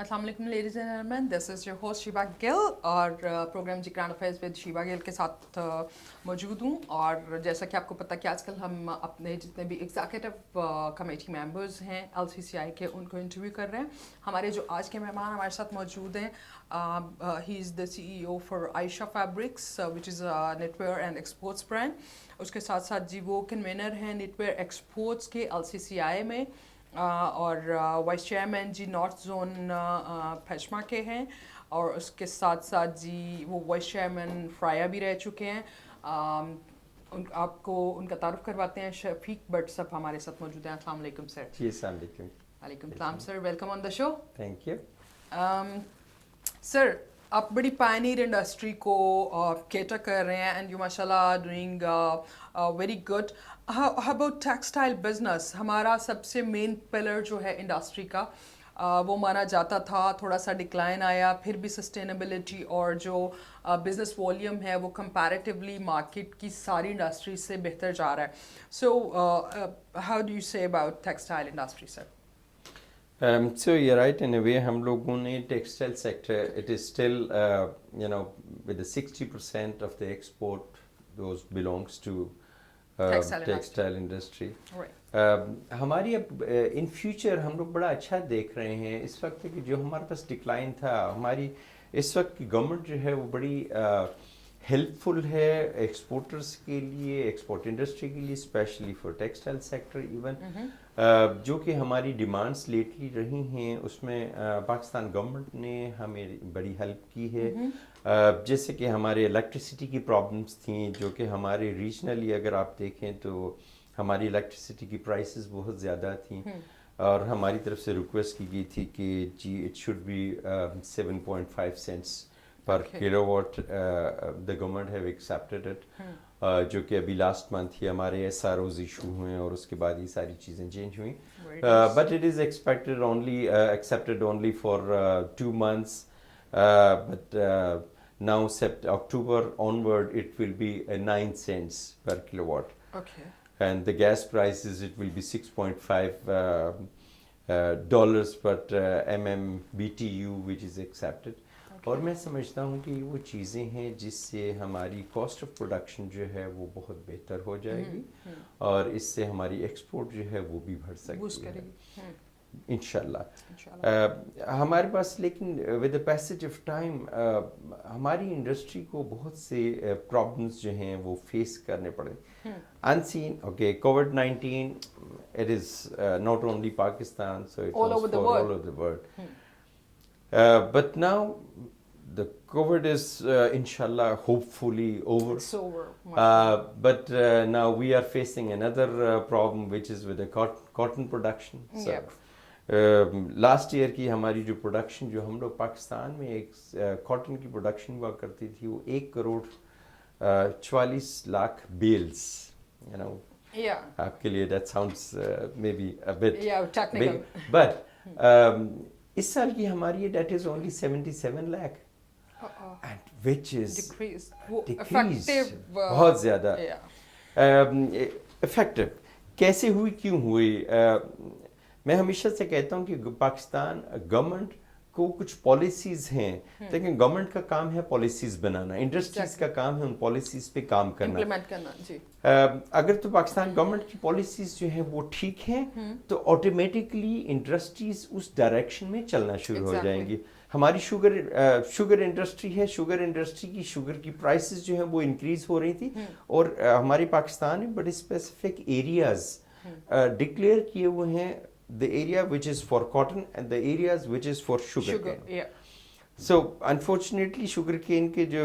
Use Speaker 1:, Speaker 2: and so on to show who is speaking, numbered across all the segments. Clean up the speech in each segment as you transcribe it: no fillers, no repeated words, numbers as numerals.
Speaker 1: अस्सलाम वालेकुम ladies and gentleman, this is your host Sheeba Gill और प्रोग्राम जी current affairs with Sheeba Gill के साथ मौजूद हूँ। और जैसा कि आपको पता कि आजकल हम अपने जितने भी एग्जीक्यूटिव कमेटी मेंबर्स हैं एलसीसीआई के, उनको इंटरव्यू कर रहे हैं। हमारे जो आज के मेहमान हमारे साथ मौजूद हैं, he is the CEO for Ayesha fabrics which is Netware and exports brand. उसके साथ साथ जी वो कन्वेनर हैं नेटवेयर एक्सपोर्ट्स के एलसीसीआई में, और वाइस चेयरमैन जी नॉर्थ जोन फैशमा के हैं। और उसके साथ साथ जी वो वाइस चेयरमैन फ्राया भी रह चुके हैं। आपको उनका तारुफ करवाते हैं। शफीक भट्ट साहब हमारे साथ मौजूद हैं। अस्सलाम वालेकुम सर।
Speaker 2: जी अस्सलाम वालेकुम।
Speaker 1: वालेकुम सलाम sir, welcome on the show.
Speaker 2: Thank you.
Speaker 1: Sir, आप बड़ी पायनियर इंडस्ट्री को केटर कर रहे हैं एंड यू माशाल्लाह doing very good. How about textile business? हमारा सबसे मेन पिलर जो है इंडस्ट्री का, वो माना जाता था, थोड़ा सा डिक्लाइन आया, फिर भी सस्टेनेबिलिटी और जो बिज़नेस वॉल्यूम है वो कंपैरेटिवली मार्केट की सारी इंडस्ट्री से बेहतर जा रहा है। So how do you say about textile industry sir?
Speaker 2: So you're right in a way. हम लोगों ने textile sector, it is still with the 60% of the export those belongs to textile industry.
Speaker 1: Right.
Speaker 2: हमारी अब in future हम लोग बड़ा अच्छा देख रहे हैं इस वक्त कि जो हमारे पास डिक्लाइन था, हमारी इस वक्त की गवर्नमेंट जो है वो बड़ी हेल्पफुल है एक्सपोर्टर्स के लिए, एक्सपोर्ट इंडस्ट्री के लिए, specially for textile sector even. जो कि हमारी डिमांड्स लेटली रही हैं उसमें पाकिस्तान गवर्नमेंट ने हमें बड़ी हेल्प की है। जैसे कि हमारे इलेक्ट्रिसिटी की प्रॉब्लम्स थी, जो कि हमारे रीजनली अगर आप देखें तो हमारी इलेक्ट्रिसिटी की प्राइसेस बहुत ज़्यादा थी और हमारी तरफ से रिक्वेस्ट की गई थी कि जी इट शुड बी 7.5 सेंट्स पर kilowatt. The government have accepted it, जो कि अभी लास्ट मंथ ही हमारे SROs इशू हुए और उसके बाद ये सारी चीज़ें चेंज हुई। But it is accepted only for 2 months, but now October onward it will be 9 cents per kilowatt.
Speaker 1: Okay.
Speaker 2: And the gas prices, it will be 6.5 dollars per MMBTU which is accepted. और मैं समझता हूँ कि वो चीज़ें हैं जिससे हमारी कॉस्ट ऑफ प्रोडक्शन जो है वो बहुत बेहतर हो जाएगी और इससे हमारी एक्सपोर्ट जो है वो भी बढ़ सकती है इंशाल्लाह। हमारे पास लेकिन with the passage of time हमारी इंडस्ट्री को बहुत से प्रॉब्लम्स जो हैं वो फेस करने पड़े। Unseen COVID-19, it is not only Pakistan, so it was for all over the world. But now the COVID is inshallah hopefully over.
Speaker 1: It's over.
Speaker 2: But now we are facing another problem which is with the cotton production. So, last year की हमारी जो production जो हम लोग पाकिस्तान में एक cotton की production हुआ करती थी वो 1 करोड़ 44 लाख बेल्स, आपके लिए that sounds maybe a bit
Speaker 1: technical
Speaker 2: big, but इस साल की हमारी that is only 77 lakh, and which is decreased बहुत ज़्यादा effective। कैसे हुई, क्यों हुई? मैं हमेशा से कहता हूँ कि पाकिस्तान गवर्नमेंट को कुछ पॉलिसीज़ हैं, लेकिन गवर्नमेंट का काम है पॉलिसीज़ बनाना, इंडस्ट्रीज़ का काम है उन पॉलिसीज़ पे काम करना,
Speaker 1: इम्प्लीमेंट करना। जी।
Speaker 2: अगर तो पाकिस्तान गवर्नमेंट की पॉलिसीज़ जो हैं वो ठीक हैं तो ऑटोमेटिकली इंडस्ट्रीज़ उस डायरेक्शन में चलना शुरू हो जाएंगी। हमारी शुगर इंडस्ट्री है, शुगर इंडस्ट्री की शुगर की प्राइसेस जो हैं वो इंक्रीज़ हो रही थी और हमारी पाकिस्तान में बड़े स्पेसिफिक एरियाज़ डिक्लेयर किए हुए हैं, the area which is for cotton and the areas which is for sugar cane. So unfortunately sugar cane के जो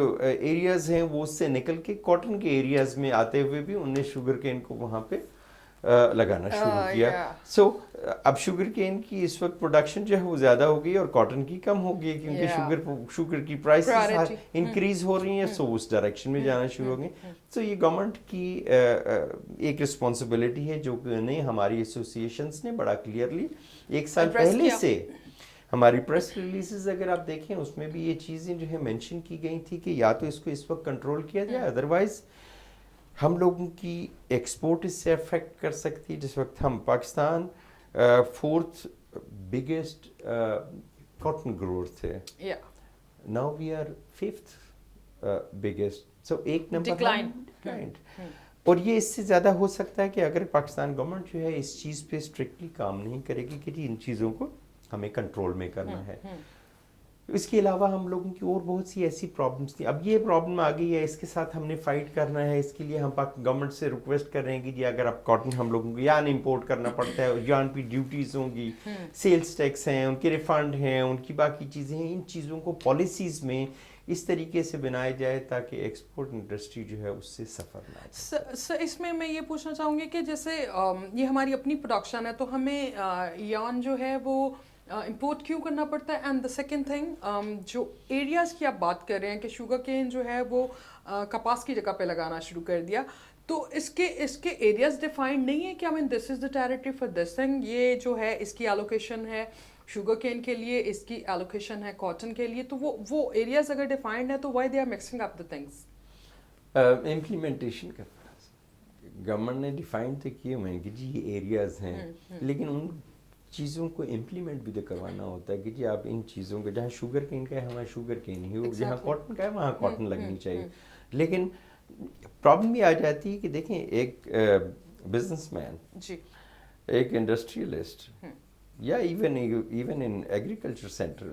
Speaker 2: areas हैं वो उससे निकल के cotton के areas में आते हुए भी उन्होंने sugar cane को वहाँ पे लगाना शुरू किया। So अब sugar cane की इस वक्त production जो है वो ज़्यादा हो गई और cotton की कम हो गई क्योंकि sugar की prices increase हो रही हैं, so उस direction में जाना शुरू हो गई। So ये गवर्नमेंट की एक रिस्पॉन्सिबिलिटी है जो कि नहीं हमारी एसोसिएशंस ने बड़ा क्लियरली 1 साल पहले से हमारी प्रेस रिलीजेस अगर आप देखें उसमें भी ये चीज़ें जो है मेंशन की गई थी कि या तो इसको इस वक्त कंट्रोल किया जाए, अदरवाइज हम लोगों की एक्सपोर्ट इससे अफेक्ट कर सकती है। जिस वक्त हम Pakistan 4th biggest cotton grower थे.
Speaker 1: Yeah.
Speaker 2: Now we are fifth biggest. So एक नंबर
Speaker 1: Decline.
Speaker 2: डिक्लाइंड. और ये इससे ज़्यादा हो सकता है कि अगर पाकिस्तान गवर्नमेंट जो है इस चीज़ पे स्ट्रिक्टली काम नहीं करेगी कि जी इन चीज़ों को हमें कंट्रोल में करना है. इसके अलावा हम लोगों की और बहुत सी ऐसी प्रॉब्लम्स थी. अब ये प्रॉब्लम आ गई है, इसके साथ हमने फाइट करना है. इसके लिए हम गवर्नमेंट से रिक्वेस्ट कर रहे हैं कि जी अगर आप कॉटन हम लोगों को या इम्पोर्ट करना पड़ता है, या उन पर ड्यूटीज़ होंगी, सेल्स टैक्स हैं, उनके रिफंड हैं, उनकी बाकी चीज़ें हैं, इन चीज़ों को पॉलिसीज़ में इस तरीके से बनाया जाए ताकि एक्सपोर्ट इंडस्ट्री जो है उससे सफ़र ना जाए.
Speaker 1: सर इसमें मैं ये पूछना चाहूँगी कि जैसे ये हमारी अपनी प्रोडक्शन है तो हमें यार्न जो है वो इंपोर्ट क्यों करना पड़ता है. एंड द सेकंड थिंग जो एरियाज़ की आप बात कर रहे हैं कि शुगर केन जो है वो कपास की जगह पे लगाना शुरू कर दिया, तो इसके एरियाज़ डिफाइंड नहीं है कि I mean this is the territory for this thing. ये जो है इसकी एलोकेशन है शुगर केन के लिए, इसकी एलोकेशन है कॉटन के लिए, तो वो एरियाज़ अगर डिफाइंड है तो why they are mixing up the things.
Speaker 2: Implementation का गवर्नमेंट ने डिफाइन तो किए हुए हैं कि जी ये एरियाज़ हैं, लेकिन उन चीज़ों को इम्प्लीमेंट भी तो करवाना होता है कि जी आप इन चीज़ों को, जहाँ शुगर केन का है वहाँ शुगर केन ही हो, जहाँ कॉटन का है वहाँ कॉटन लगनी चाहिए. लेकिन प्रॉब्लम ये आ जाती है कि देखें एक बिजनेसमैन, एक इंडस्ट्रियलिस्ट, या इवन इन एग्रीकल्चर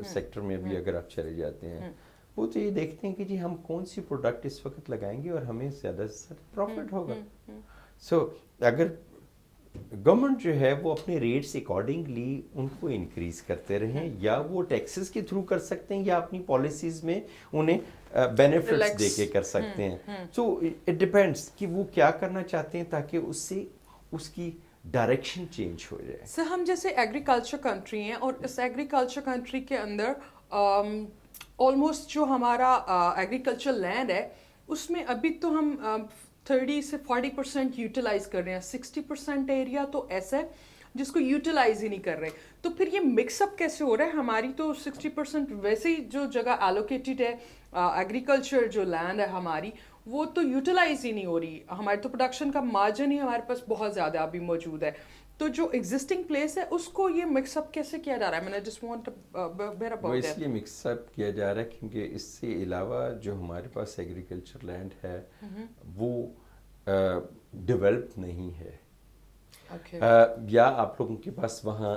Speaker 2: सेक्टर में भी अगर आप चले जाते हैं, वो तो ये देखते हैं कि जी हम कौन सी प्रोडक्ट इस वक्त लगाएंगे और हमें ज़्यादा से ज़्यादा प्रॉफिट होगा. सो अगर गवर्नमेंट जो है वो अपने रेट्स अकॉर्डिंगली उनको इंक्रीज करते रहें, या वो टैक्सेस के थ्रू कर सकते हैं या अपनी पॉलिसीज में उन्हें बेनिफिट्स दे के कर सकते हैं. सो इट डिपेंड्स कि वो क्या करना चाहते हैं ताकि उससे उसकी डायरेक्शन चेंज हो जाए.
Speaker 1: सर हम जैसे एग्रीकल्चर कंट्री हैं और इस एग्रीकल्चर कंट्री के अंदर ऑलमोस्ट जो हमारा एग्रीकल्चर लैंड है उसमें अभी तो हम 30 से 40% यूटिलाइज कर रहे हैं. 60% एरिया तो ऐसा है जिसको यूटिलाइज ही नहीं कर रहे. तो फिर ये मिक्सअप कैसे हो रहा है? हमारी तो 60% वैसे ही जो जगह एलोकेटेड है एग्रीकल्चर जो लैंड है हमारी, वो तो यूटिलाइज ही नहीं हो रही. हमारी तो प्रोडक्शन का मार्जिन ही हमारे पास बहुत ज़्यादा अभी मौजूद है. तो जो एग्जिस्टिंग प्लेस है उसको ये मिक्सअप कैसे किया जा रहा है? मैंने जस्ट वांट
Speaker 2: वो इसलिए मिक्सअप किया जा रहा है क्योंकि इससे अलावा जो हमारे पास एग्रीकल्चर लैंड है वो डेवलप नहीं है. या आप लोगों के पास वहाँ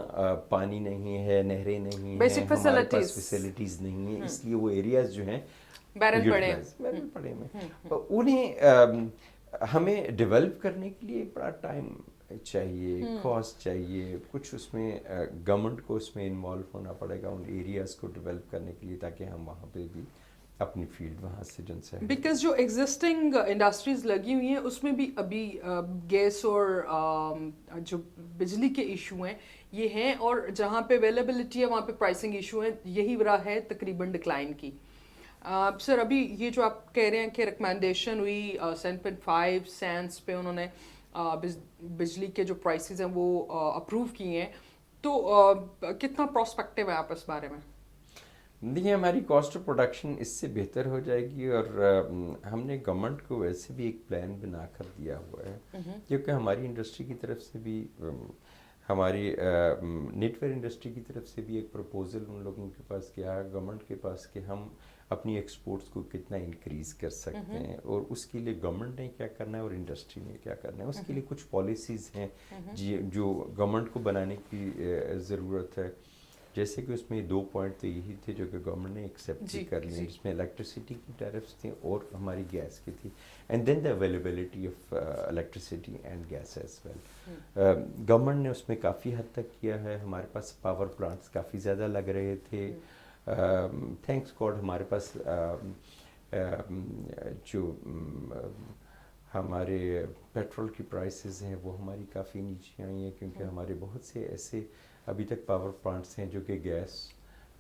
Speaker 2: पानी नहीं है, नहरें नहीं है, हमारे पास फैसिलिटीज़ नहीं है, इसलिए वो एरियाज जो हैं बैरल पड़े में उन्हें हमें डेवलप करने के लिए बड़ा टाइम चाहिए, कॉस्ट चाहिए, कुछ उसमें गवर्नमेंट को उसमें इन्वॉल्व होना पड़ेगा उन एरियाज़ को डेवलप करने के लिए ताकि हम वहाँ पे भी अपनी फील्ड वहाँ से जनसे.
Speaker 1: बिकॉज जो एग्जिस्टिंग इंडस्ट्रीज लगी हुई हैं उसमें भी अभी गैस और जो बिजली के इशू हैं ये हैं, और जहाँ पे अवेलेबिलिटी है वहाँ पे प्राइसिंग इशू है. यही वजह है तकरीबन डिक्लाइन की. सर अभी ये जो आप कह रहे हैं कि रिकमेंडेशन हुई 7.5 सेंट्स पे उन्होंने बिजली के जो प्राइसेस हैं वो अप्रूव किए हैं, तो कितना प्रोस्पेक्टिव है आप इस बारे में?
Speaker 2: देखिए हमारी कॉस्ट ऑफ प्रोडक्शन इससे बेहतर हो जाएगी, और हमने गवर्नमेंट को वैसे भी एक प्लान बना कर दिया हुआ है क्योंकि हमारी इंडस्ट्री की तरफ से भी, हमारी नेटवेयर इंडस्ट्री की तरफ से भी एक प्रपोजल उन लोगों के पास गया है गवर्नमेंट के पास कि हम अपनी एक्सपोर्ट्स को कितना इंक्रीज़ कर सकते हैं, और उसके लिए गवर्नमेंट ने क्या करना है और इंडस्ट्री ने क्या करना है. उसके लिए कुछ पॉलिसीज़ हैं जो गवर्नमेंट को बनाने की ज़रूरत है. जैसे कि उसमें 2 पॉइंट तो यही थे जो कि गवर्नमेंट ने एक्सेप्ट कर लिए, जिसमें इलेक्ट्रिसिटी की टैरिफ्स थी और हमारी गैस की थी, and then the availability of electricity and gas as well. Government ने उसमें काफ़ी हद तक किया है. हमारे पास पावर प्लांट्स काफ़ी ज़्यादा लग रहे थे. थैंक्स गॉड हमारे पास जो हमारे पेट्रोल की प्राइसेस हैं वो हमारी काफ़ी नीचे आई हैं क्योंकि हमारे बहुत से ऐसे अभी तक पावर प्लांट्स हैं जो कि गैस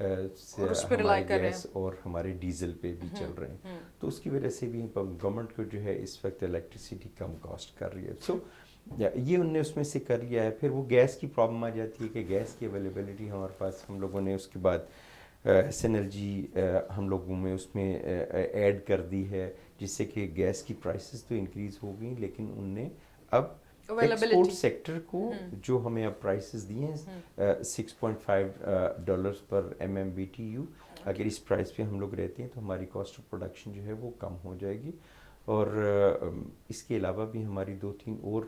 Speaker 2: गैस और हमारे डीजल पे भी चल रहे हैं. तो उसकी वजह से भी गवर्नमेंट को जो है इस वक्त इलेक्ट्रिसिटी कम कॉस्ट कर रही है. सो ये उनने उसमें से कर लिया है. फिर वो गैस की प्रॉब्लम आ जाती है कि गैस की अवेलेबिलिटी हमारे पास, हम लोगों ने उसके बाद SNLG हम लोगों में उसमें ऐड कर दी है जिससे कि गैस की प्राइसेस तो इंक्रीज़ हो गई, लेकिन उनने अब एक्सपोर्ट सेक्टर को जो हमें अब प्राइसेस दिए हैं 6.5 डॉलर्स पर MMBTU, अगर इस प्राइस पे हम लोग रहते हैं तो हमारी कॉस्ट ऑफ प्रोडक्शन जो है वो कम हो जाएगी। और इसके अलावा भी हमारी 2-3 और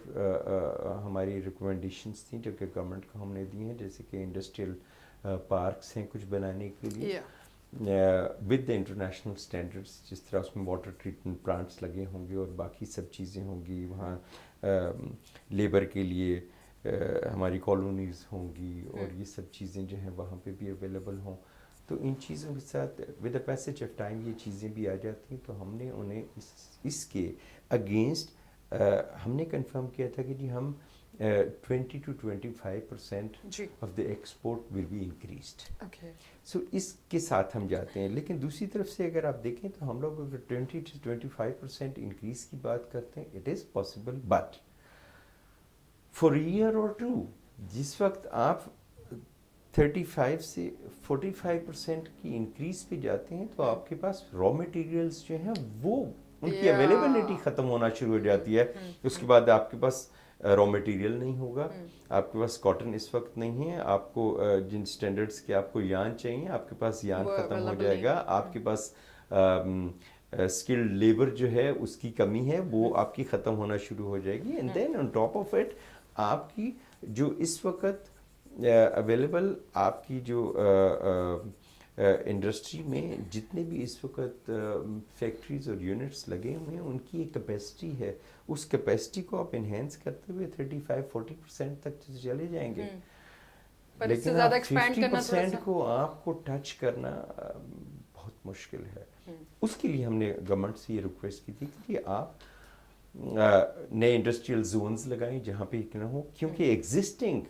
Speaker 2: हमारी रिकमेंडेशंस थी जो कि गवर्नमेंट को हमने दी हैं, जैसे कि इंडस्ट्रियल पार्क्स हैं कुछ बनाने के लिए विद द इंटरनेशनल स्टैंडर्ड्स, जिस तरह उसमें वाटर ट्रीटमेंट प्लांट्स लगे होंगे और बाकी सब चीज़ें होंगी वहाँ, लेबर के लिए हमारी कॉलोनीज़ होंगी और ये सब चीज़ें जो हैं वहाँ पे भी अवेलेबल हों। तो इन चीज़ों के साथ with the passage of time ये चीज़ें भी आ जाती हैं। तो हमने उन्हें इसके अगेंस्ट हमने कंफर्म किया था कि जी हम 20 to 25% of the export will be increased. So इसके साथ हम जाते हैं। लेकिन दूसरी तरफ से अगर आप देखें तो हम लोग अगर 20 to 25% इंक्रीज़ की बात करते हैं, it is possible, but for year और टू जिस वक्त आप 35 से 45% की इंक्रीज पे जाते हैं तो आपके पास रॉ मटेरियल्स जो हैं वो उनकी अवेलेबिलिटी ख़त्म होना शुरू हो जाती है। उसके बाद आपके पास रॉ मटेरियल नहीं होगा, आपके पास कॉटन इस वक्त नहीं है, आपको जिन स्टैंडर्ड्स के आपको यान चाहिए आपके पास यान ख़त्म हो जाएगा, आपके पास स्किल्ड लेबर जो है उसकी कमी है वो आपकी ख़त्म होना शुरू हो जाएगी। And then on top of it आपकी जो इस वक्त अवेलेबल आपकी जो इंडस्ट्री में जितने भी इस वक्त फैक्ट्रीज और यूनिट्स लगे हुए हैं उनकी एक कैपेसिटी है, उस कैपेसिटी को आप इनहेंस करते हुए 35-40% तक चले जाएंगे। लेकिन आप 50% को आपको टच करना बहुत मुश्किल है। उसके लिए हमने गवर्नमेंट से ये रिक्वेस्ट की थी कि आप नए इंडस्ट्रियल जोन्स लगाएं जहाँ पे ना हो, क्योंकि एग्जिस्टिंग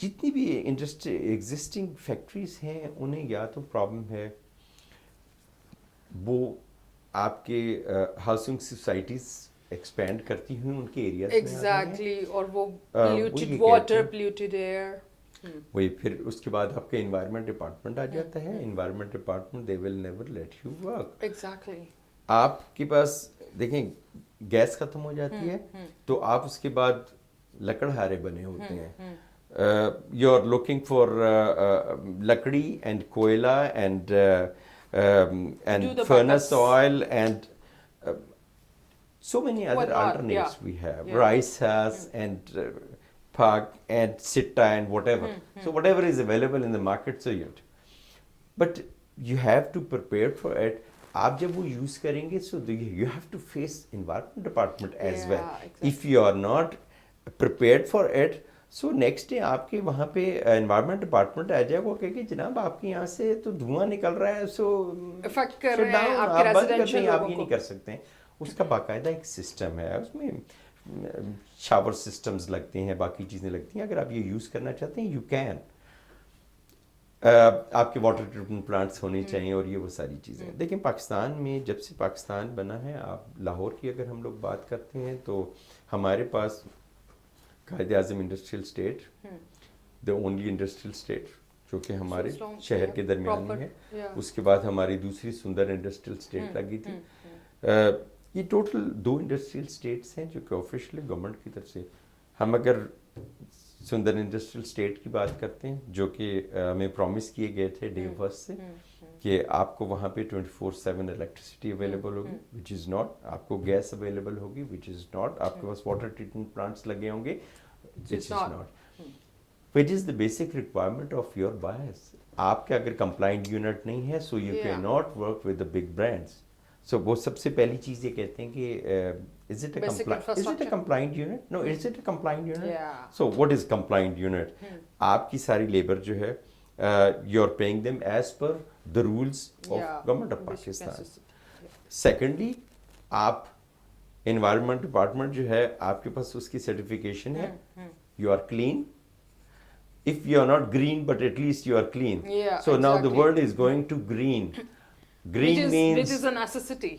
Speaker 2: जितनी भी एग्जिस्टिंग फैक्ट्रीज हैं उन्हें या तो प्रॉब्लम है वो आपके हाउसिंग सोसाइटीज एक्सपेंड करती हुई उनके एरिया
Speaker 1: एग्जैक्टली और वो पोल्यूटेड वाटर, पोल्यूटेड एयर,
Speaker 2: वही फिर उसके बाद आपके एनवायरनमेंट डिपार्टमेंट आ जाता है। Environment department they will never let you work.
Speaker 1: Exactly
Speaker 2: आपके पास देखें गैस खत्म हो जाती है तो आप उसके बाद लकड़हारे बने होते हैं। You are looking for lakdi and koila and furnace oil and so many other alternates we have. Rice husk and pug and sitta and whatever. So whatever is available in the market, so you. But you have to prepare for it. आप जब वो use करेंगे so you have to face environment department as well. Exactly. If you are not prepared for it, so next day आपके वहाँ पे environment department आ जाएगा, वो कहेगी जनाब आपके यहाँ से तो धुआं निकल रहा है, सो
Speaker 1: इफेक्ट कर रहे हैं
Speaker 2: आपके रेजिडेंशियल, आप ये नहीं कर सकते हैं। उसका बाकायदा एक सिस्टम है, उसमें शावर सिस्टम्स लगते हैं, बाकी चीज़ें लगती हैं। अगर आप ये यूज़ करना चाहते हैं यू कैन, आपके वाटर ट्रीटमेंट प्लांट्स होने चाहिए और ये वो सारी चीज़ें। देखिए पाकिस्तान में जब से पाकिस्तान बना है, आप लाहौर की अगर हम लोग बात करते हैं तो हमारे पास Quaid e Azam industrial estate, the only industrial estate जो कि हमारे शहर के दरमियान में है। उसके बाद हमारी दूसरी सुंदर इंडस्ट्रियल स्टेट लगी थी। ये टोटल 2 इंडस्ट्रियल स्टेट्स हैं जो कि ऑफिशियली गवर्नमेंट की तरफ से, हम अगर सुंदर इंडस्ट्रियल स्टेट की बात करते हैं जो कि हमें प्रॉमिस किए गए थे डे फर्स्ट से कि आपको वहाँ पे 24/7 इलेक्ट्रिसिटी अवेलेबल होगी, विच इज़ नॉट, आपको गैस अवेलेबल होगी, विच इज़ नॉट, आपके पास वाटर ट्रीटमेंट प्लांट्स लगे होंगे, which is not, which is the basic requirement of your buyers. आपके अगर कंप्लाइंट यूनिट नहीं है so you can not work with the big brands. So वो सबसे पहली चीज़ ये कहते हैं कि is it a compliant unit? No, is it a compliant unit? Yeah. So what is compliant unit? आपकी सारी लेबर जो है you're paying them as per the rules of government of Pakistan. Secondly, आप environment department जो है आपके पास उसकी certification है, you are clean. If you are not green, but at least you are clean. Yeah, so exactly. Now the world is going to green. Green means
Speaker 1: which is a necessity.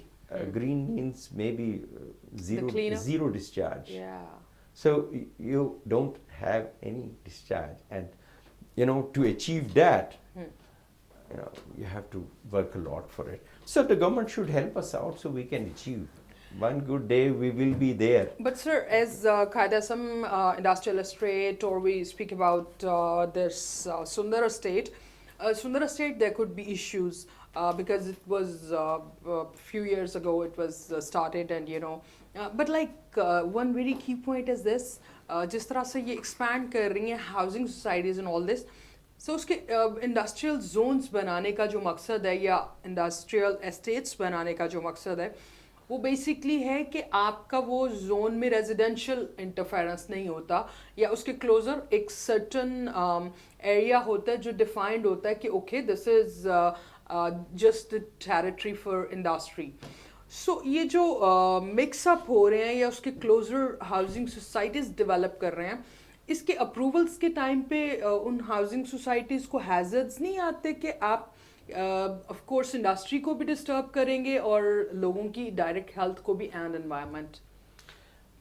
Speaker 2: Green means maybe zero discharge.
Speaker 1: Yeah.
Speaker 2: So you don't have any discharge, and you know to achieve that, you have to work a lot for it. So the government should help us out so we can achieve one good day we will be there.
Speaker 1: But sir, as Qaidasam Industrial Estate, or we speak about this Sundar Estate, Sundar Estate, there could be issues because it was a few years ago it was started, and but like one very key point is this, जिस तरह से ये expand कर रही हैं housing societies and all this, so उसके industrial zones बनाने का जो मकसद है या industrial estates बनाने का जो मकसद है, वो बेसिकली है कि आपका वो जोन में रेजिडेंशियल इंटरफेरेंस नहीं होता, या उसके क्लोजर एक सर्टन एरिया होता है जो डिफाइंड होता है कि okay this is just territory for industry. So ये जो मिक्सअप हो रहे हैं या उसके क्लोजर हाउसिंग सोसाइटीज़ डेवलप कर रहे हैं, इसके अप्रूवल्स के टाइम पे उन हाउसिंग सोसाइटीज़ को हैजर्ड्स नहीं आते कि आप ऑफ कोर्स इंडस्ट्री को भी डिस्टर्ब करेंगे और लोगों की डायरेक्ट हेल्थ को भी एंड एनवायरनमेंट?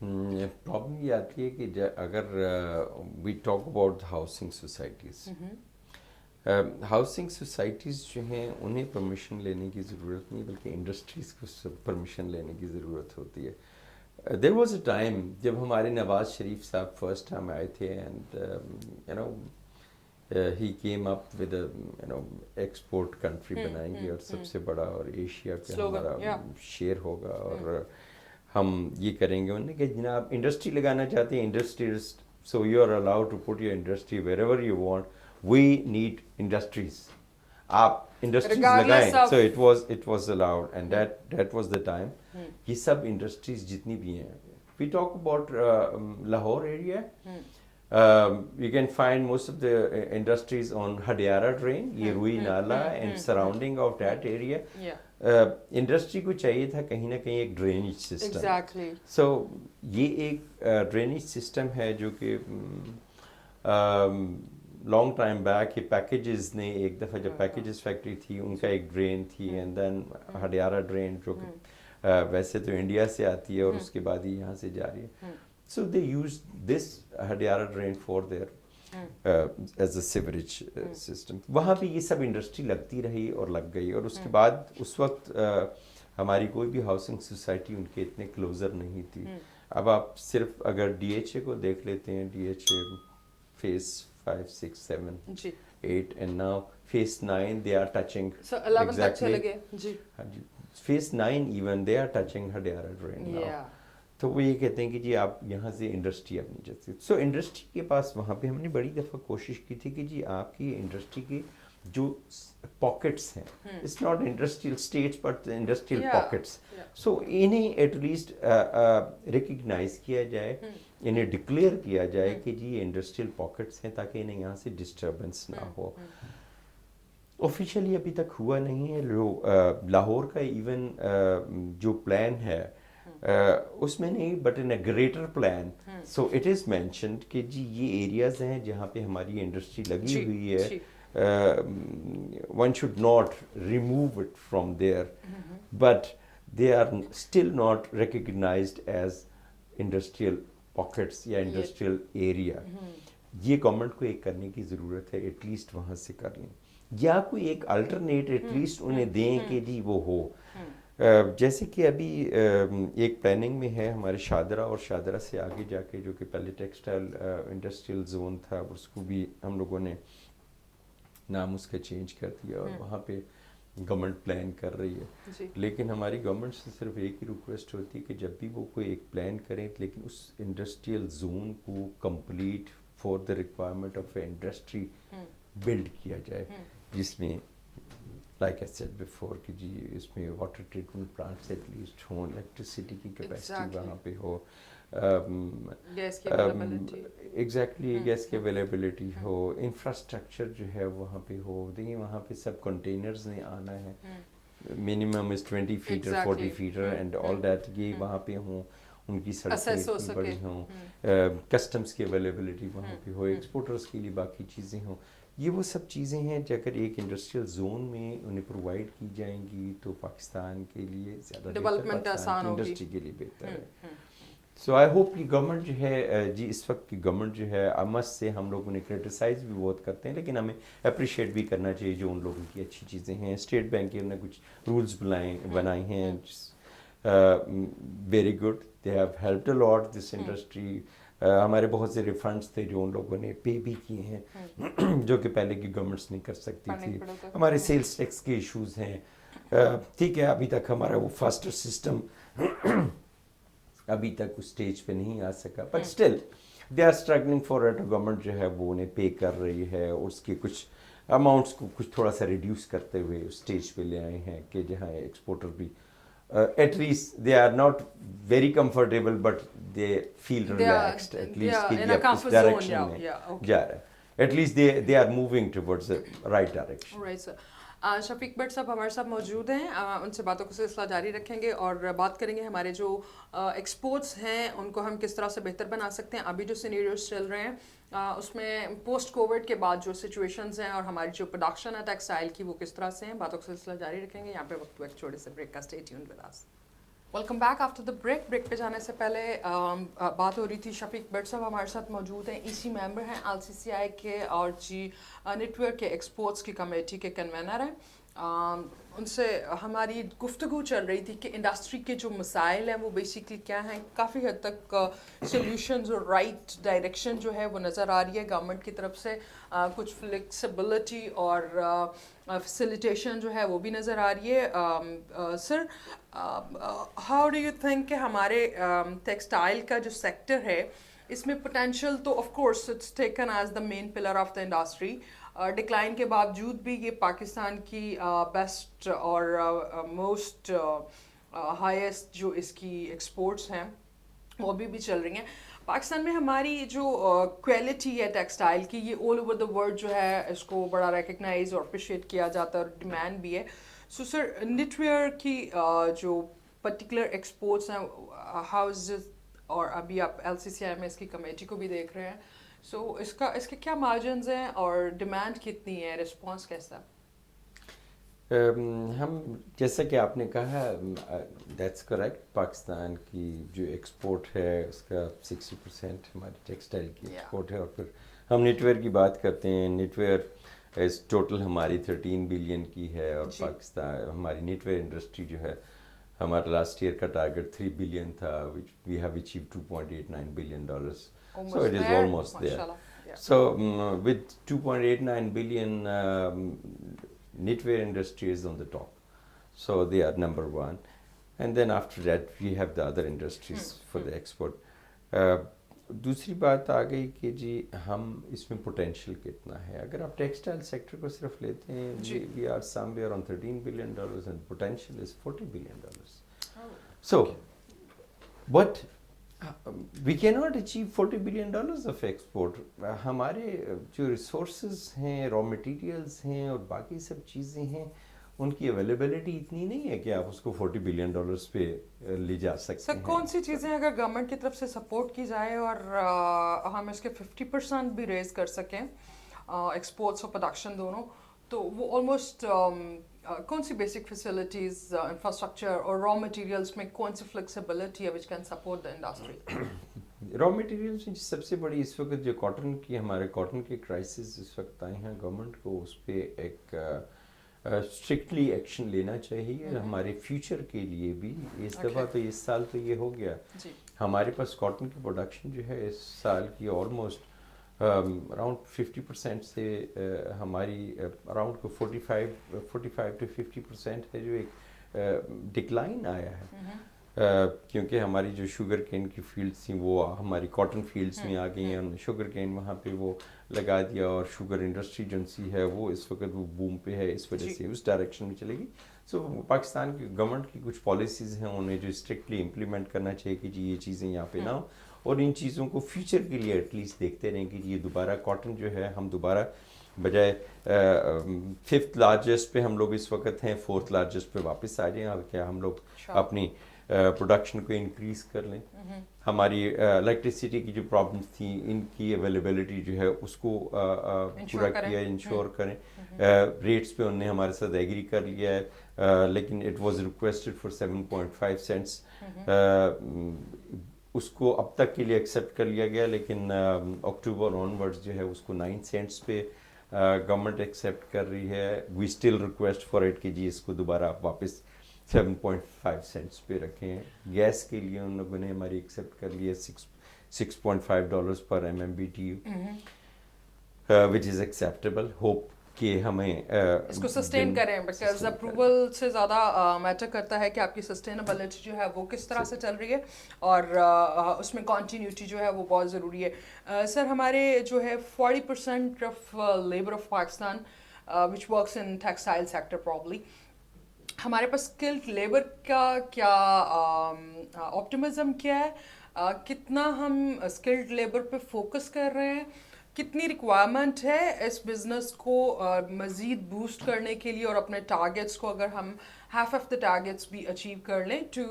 Speaker 2: प्रॉब्लम ये आती है कि अगर we talk about housing societies, housing societies जो हैं उन्हें परमिशन लेने की ज़रूरत नहीं, बल्कि इंडस्ट्रीज़ को परमिशन लेने की ज़रूरत होती है. देयर वाज अ टाइम जब हमारे नवाज शरीफ साहब फर्स्ट टाइम आए थे, and he came up with a export country बनाएंगे और सबसे बड़ा और एशिया पे हमारा शेयर होगा और हम ये करेंगे. उन्होंने कहा जनाब इंडस्ट्री लगाना चाहते हैं, industries, so you are allowed to put your industry wherever you want, we need industries, आप इंडस्ट्रीज लगाएं. So it was allowed and that was the time. ये सब इंडस्ट्रीज जितनी भी हैं, we talk about Lahore area, you can find most of the industries on Hadiara Drain, ये रुई नाला and surrounding of that area. Industry को चाहिए था कहीं ना कहीं एक ड्रेनेज सिस्टम.
Speaker 1: Exactly.
Speaker 2: So ये एक ड्रेनेज सिस्टम है जो कि लॉन्ग टाइम बैक ये पैकेजेस ने एक दफ़ा जब पैकेजेस फैक्ट्री थी उनका एक ड्रेन थी, एंड देन हडियारा ड्रेन जो कि वैसे तो इंडिया से आती है और उसके बाद ही यहाँ से जा रही है. So they used this Hadiara drain for their as a sewerage system. वहाँ पे ये सब इंडस्ट्री लगती रही और लग गई, और उसके बाद उस वक्त हमारी कोई भी हाउसिंग सोसाइटी उनके इतने क्लोजर नहीं थी. अब आप सिर्फ अगर DHA को देख लेते हैं, DHA phase 5, 6, 7, 8 and now phase 9 they are touching.
Speaker 1: So 11 तक चले गए जी.
Speaker 2: Phase 9 even they are touching Hadiara drain now. तो वो ये कहते हैं कि जी आप यहाँ से इंडस्ट्री अब नहीं जा सकते. सो इंडस्ट्री के पास वहाँ पे हमने बड़ी दफ़ा कोशिश की थी कि जी आपकी इंडस्ट्री के जो पॉकेट्स हैं, it's not industrial estates but industrial pockets, so इन्हें एटलीस्ट रिकग्नाइज किया जाए, इन्हें डिक्लेयर किया जाए कि जी ये इंडस्ट्रियल पॉकेट्स हैं, ताकि इन्हें यहाँ से डिस्टर्बेंस ना हो. ऑफिशियली अभी तक हुआ नहीं है. लाहौर का इवन जो प्लान है उसमें नहीं, but in a greater plan so it is mentioned कि जी ये एरियाज हैं जहाँ पे हमारी इंडस्ट्री लगी हुई है, one should not remove it from there, but they are still not recognized as industrial pockets या इंडस्ट्रियल एरिया. ये गवर्नमेंट को एक करने की ज़रूरत है, एटलीस्ट वहाँ से कर लें, या कोई एक अल्टरनेट एटलीस्ट उन्हें दें कि जी वो हो. जैसे कि अभी एक प्लानिंग में है हमारे शादरा, और शादरा से आगे जाके जो कि पहले टेक्सटाइल इंडस्ट्रियल जोन था उसको भी हम लोगों ने नाम उसका चेंज कर दिया, और वहाँ पे गवर्नमेंट प्लान कर रही है. लेकिन हमारी गवर्नमेंट से सिर्फ एक ही रिक्वेस्ट होती है कि जब भी वो कोई एक प्लान करें, लेकिन उस इंडस्ट्रियल जोन को complete for the requirement of industry build किया जाए, जिसमें like I said before कि जी इसमें वाटर ट्रीटमेंट प्लांट्स एटलीस्ट हों, इलेक्ट्रिसिटी की कैपेसिटी वहाँ पे हो,
Speaker 1: गैस की अवेलेबिलिटी,
Speaker 2: एग्जैक्टली गैस की अवेलेबिलिटी हो, इंफ्रास्ट्रक्चर जो है वहाँ पे हो. देखिए वहाँ पे सब कंटेनर्स ने आना है, minimum is 20 fitter 40 fitter and all that, ये वहाँ पे हों, उनकी सड़कें बड़ी हों, कस्टम्स की अवेलेबिलिटी वहाँ पे हो, एक्सपोर्टर्स के लिए बाकी चीज़ें हों. ये वो सब चीज़ें हैं जो अगर एक इंडस्ट्रियल जोन में उन्हें प्रोवाइड की जाएंगी तो पाकिस्तान के लिए ज़्यादा
Speaker 1: डेवलपमेंट आसान होगी,
Speaker 2: इंडस्ट्री के लिए बेहतर है. सो आई होप कि गवर्नमेंट जो है जी इस वक्त की गवर्नमेंट जो है अमस से हम लोग उन्हें क्रिटिसाइज भी बहुत करते हैं, लेकिन हमें अप्रिशिएट भी करना चाहिए जो उन लोगों की अच्छी चीज़ें हैं. स्टेट बैंक के उन्होंने कुछ रूल्स बनाए हैं very good. They have helped a lot this industry. ہمارے بہت سے ریفنڈس تھے جو ان لوگوں نے پے بھی کیے ہیں جو کہ پہلے کی گورنمنٹس نہیں کر سکتی تھی. ہمارے سیلس ٹیکس کے ایشوز ہیں. ٹھیک ہے, ابھی تک ہمارا وہ فاسٹر سسٹم ابھی تک اس اسٹیج پہ نہیں آ سکا, but still they are struggling for it. Government جو ہے وہ انہیں پے کر رہی ہے, اور اس کے کچھ اماؤنٹس کو کچھ تھوڑا سا ریڈیوس کرتے ہوئے اس اسٹیج پہ لے آئے ہیں کہ جہاں ایکسپورٹر بھی at least they are not very comfortable but they feel relaxed at least کہ یہ اس ڈائریکشن میں جا رہا ہے. At least they are moving towards right direction.
Speaker 1: Shafiq Butt صاحب ہمارے ساتھ موجود ہیں, ان سے باتوں کا سلسلہ جاری رکھیں گے اور بات کریں گے ہمارے جو ایکسپورٹس ہیں ان کو ہم کس طرح سے بہتر بنا سکتے ہیں. ابھی جو سینیریوز چل رہے ہیں اس میں پوسٹ کووڈ کے بعد جو سچویشنز ہیں اور ہماری جو پروڈکشن ہے ٹیکسٹائل کی وہ کس طرح سے ہیں, باتوں کا سلسلہ جاری رکھیں گے. یہاں پہ وقت ایک چھوٹے سے بریک کا, stay tuned with us. Welcome back after the break. Break پہ جانے سے پہلے بات ہو رہی تھی, شفیق بٹ صاحب ہمارے ساتھ موجود ہیں, ای سی ممبر ہیں LCCI کے, اور جی نیٹ ورک کے ایکسپورٹس کی کمیٹی کے کنوینر ہیں. ان سے ہماری گفتگو چل رہی تھی کہ انڈسٹری کے جو مسائل ہیں وہ بیسیکلی کیا ہیں. کافی حد تک سلیوشنز اور رائٹ ڈائریکشن جو ہے وہ نظر آ رہی ہے گورنمنٹ کی طرف سے. کچھ فلیکسیبلٹی اور فیسیلیٹیشن جو ہے وہ بھی نظر آ رہی ہے. سر, ہاؤ ڈو یو تھنک کہ ہمارے ٹیکسٹائل کا جو سیکٹر ہے اس میں پوٹینشیل تو of course it's taken as the main pillar of the industry, decline کے باوجود بھی یہ پاکستان کی بیسٹ اور موسٹ ہائیسٹ جو اس کی ایکسپورٹس ہیں وہ ابھی بھی چل رہی ہیں. پاکستان میں ہماری جو کوالٹی ہے ٹیکسٹائل کی یہ آل اوور دا ورلڈ جو ہے اس کو بڑا ریکگنائز اور اپریشیٹ کیا جاتا ہے اور ڈیمانڈ بھی ہے. سو سر, نیٹ ویئر کی جو پرٹیکولر ایکسپورٹس ہیں ہاؤز, اور ابھی آپ LCCI میں اس کی کمیٹی کو بھی دیکھ رہے ہیں, سو اس کے کیا مارجنز ہیں اور ڈیمانڈ کتنی ہے, رسپانس کیسا؟
Speaker 2: ہم جیسا کہ آپ نے کہا دیٹس کریکٹ. پاکستان کی جو ایکسپورٹ ہے اس کا 60% ہماری ٹیکسٹائل کی ایکسپورٹ ہے. اور پھر ہم نیٹ ویئر کی بات کرتے ہیں. نیٹ ویئر ٹوٹل ہماری 13 بلین کی ہے, اور پاکستان ہماری نیٹ ویئر انڈسٹری جو ہے ہمارا لاسٹ ایئر کا ٹارگیٹ 3 بلین تھا, which we have achieved $2.89 billion. So it is almost there. So with 2.89 billion, knitwear industry is on the top. So they are number one. And then after that we have the other industries for the export. دوسری بات آ گئی کہ جی ہم اس میں potential کتنا ہے. اگر آپ ٹیکسٹائل سیکٹر کو صرف لیتے ہیں, we are somewhere on $13 billion and potential is $40 billion. So but we cannot achieve $40 billion of export. ہمارے جو ریسورسز ہیں, را مٹیریلز ہیں اور باقی سب چیزیں ہیں, ان کی اویلیبلٹی اتنی نہیں ہے کہ آپ اس کو $40 بلین پہ لے جا سکتے ہیں.
Speaker 1: سر کون سی چیزیں اگر گورنمنٹ کی طرف سے سپورٹ کی جائے اور ہم اس کے 50% بھی ریز کر سکیں ایکسپورٹس اور پروڈکشن دونوں, تو وہ آلموسٹ کون سی بیسک فیسلٹیز, انفراسٹرکچر اور را مٹیریلس میں کون سی فلیکسیبلٹی ہے which can support the industry?
Speaker 2: Raw materials میں سب سے بڑی اس وقت جو کاٹن کی, ہمارے کاٹن کے کرائسس اس وقت آئے ہیں, گورنمنٹ کو اس پہ ایک اسٹرکٹلی ایکشن لینا چاہیے ہمارے فیوچر کے لیے بھی. اس دفعہ تو اس سال تو یہ ہو گیا, ہمارے پاس کاٹن کی پروڈکشن جو ہے اس سال کی آلموسٹ اراؤنڈ 50% سے ہماری اراؤنڈ کو 45 to 50% ہے جو ایک ڈکلائن آیا ہے, کیونکہ ہماری جو شوگر کین کی فیلڈس تھیں وہ ہماری کاٹن فیلڈس میں آ گئی ہیں. ہم نے شوگر کین وہاں پہ وہ لگا دیا, اور شوگر انڈسٹری جو سی ہے وہ اس وقت وہ بوم پہ ہے, اس وجہ سے اس ڈائریکشن میں چلے گی. سو پاکستان کی گورنمنٹ کی کچھ پالیسیز ہیں, انہیں جو اسٹرکٹلی امپلیمنٹ کرنا چاہیے کہ جی یہ چیزیں یہاں پہ نہ ہوں, اور ان چیزوں کو فیوچر کے لیے ایٹ لیسٹ دیکھتے رہیں کہ یہ دوبارہ کاٹن جو ہے ہم دوبارہ بجائے 5th لارجسٹ پہ ہم لوگ اس وقت ہیں 4th لارجسٹ پہ واپس آ جائیں, اور کیا ہم لوگ اپنی پروڈکشن کو انکریز کر لیں. ہماری الیکٹریسٹی کی جو پرابلمس تھیں ان کی اویلیبلٹی جو ہے اس کو پورا کیا, انشور کریں. ریٹس پہ انہوں نے ہمارے ساتھ ایگری کر لیا ہے, لیکن it was requested for 7.5 cents. اس کو اب تک کے لیے ایکسیپٹ کر لیا گیا, لیکن اکتوبر آنورڈز جو ہے اس کو 9 cents پہ گورنمنٹ ایکسیپٹ کر رہی ہے. We still request for it کہ جی اس کو دوبارہ آپ واپس 7.5 सेंट्स पे रखे हैं। गैस के लिए उन लोगों ने हमारी एक्सेप्ट कर लिया $6.5 पर MMBTU, which is acceptable. Hope कि हमें
Speaker 1: इसको सस्टेन करें, बिकॉज अप्रूवल से ज़्यादा मैटर करता है कि आपकी सस्टेनेबिलिटी जो है वो किस तरह से चल रही है, और उसमें कॉन्टीन्यूटी जो है वो बहुत ज़रूरी है। सर, हमारे जो है 40% of labour of Pakistan which works in textile sector probably, हमारे पास स्किल्ड लेबर का क्या ऑप्टिमिज्म क्या है, कितना हम स्किल्ड लेबर पे फोकस कर रहे हैं, कितनी रिक्वायरमेंट है इस बिज़नेस को मज़ीद बूस्ट करने के लिए, और अपने टारगेट्स को अगर हम हाफ ऑफ द टारगेट्स भी अचीव कर लें to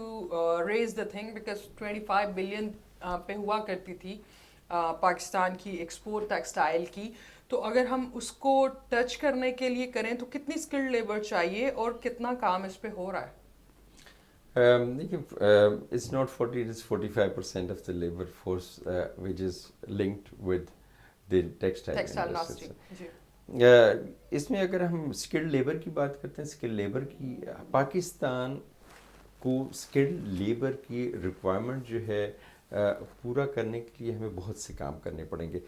Speaker 1: raise the thing, because 25 billion पे हुआ करती थी पाकिस्तान की एक्सपोर्ट टेक्सटाइल की, तो अगर हम उसको टच करने के लिए करें तो कितनी स्किल्ड लेबर चाहिए और कितना काम इस पे हो रहा है?
Speaker 2: देखिए, it's not 40, it is 45% of the labor force which is linked with the textile industry. इसमें अगर हम स्किल्ड लेबर की बात करते हैं, स्किल्ड लेबर की, पाकिस्तान को स्किल्ड लेबर की रिक्वायरमेंट जो है पूरा करने के लिए हमें बहुत से काम करने पड़ेंगे।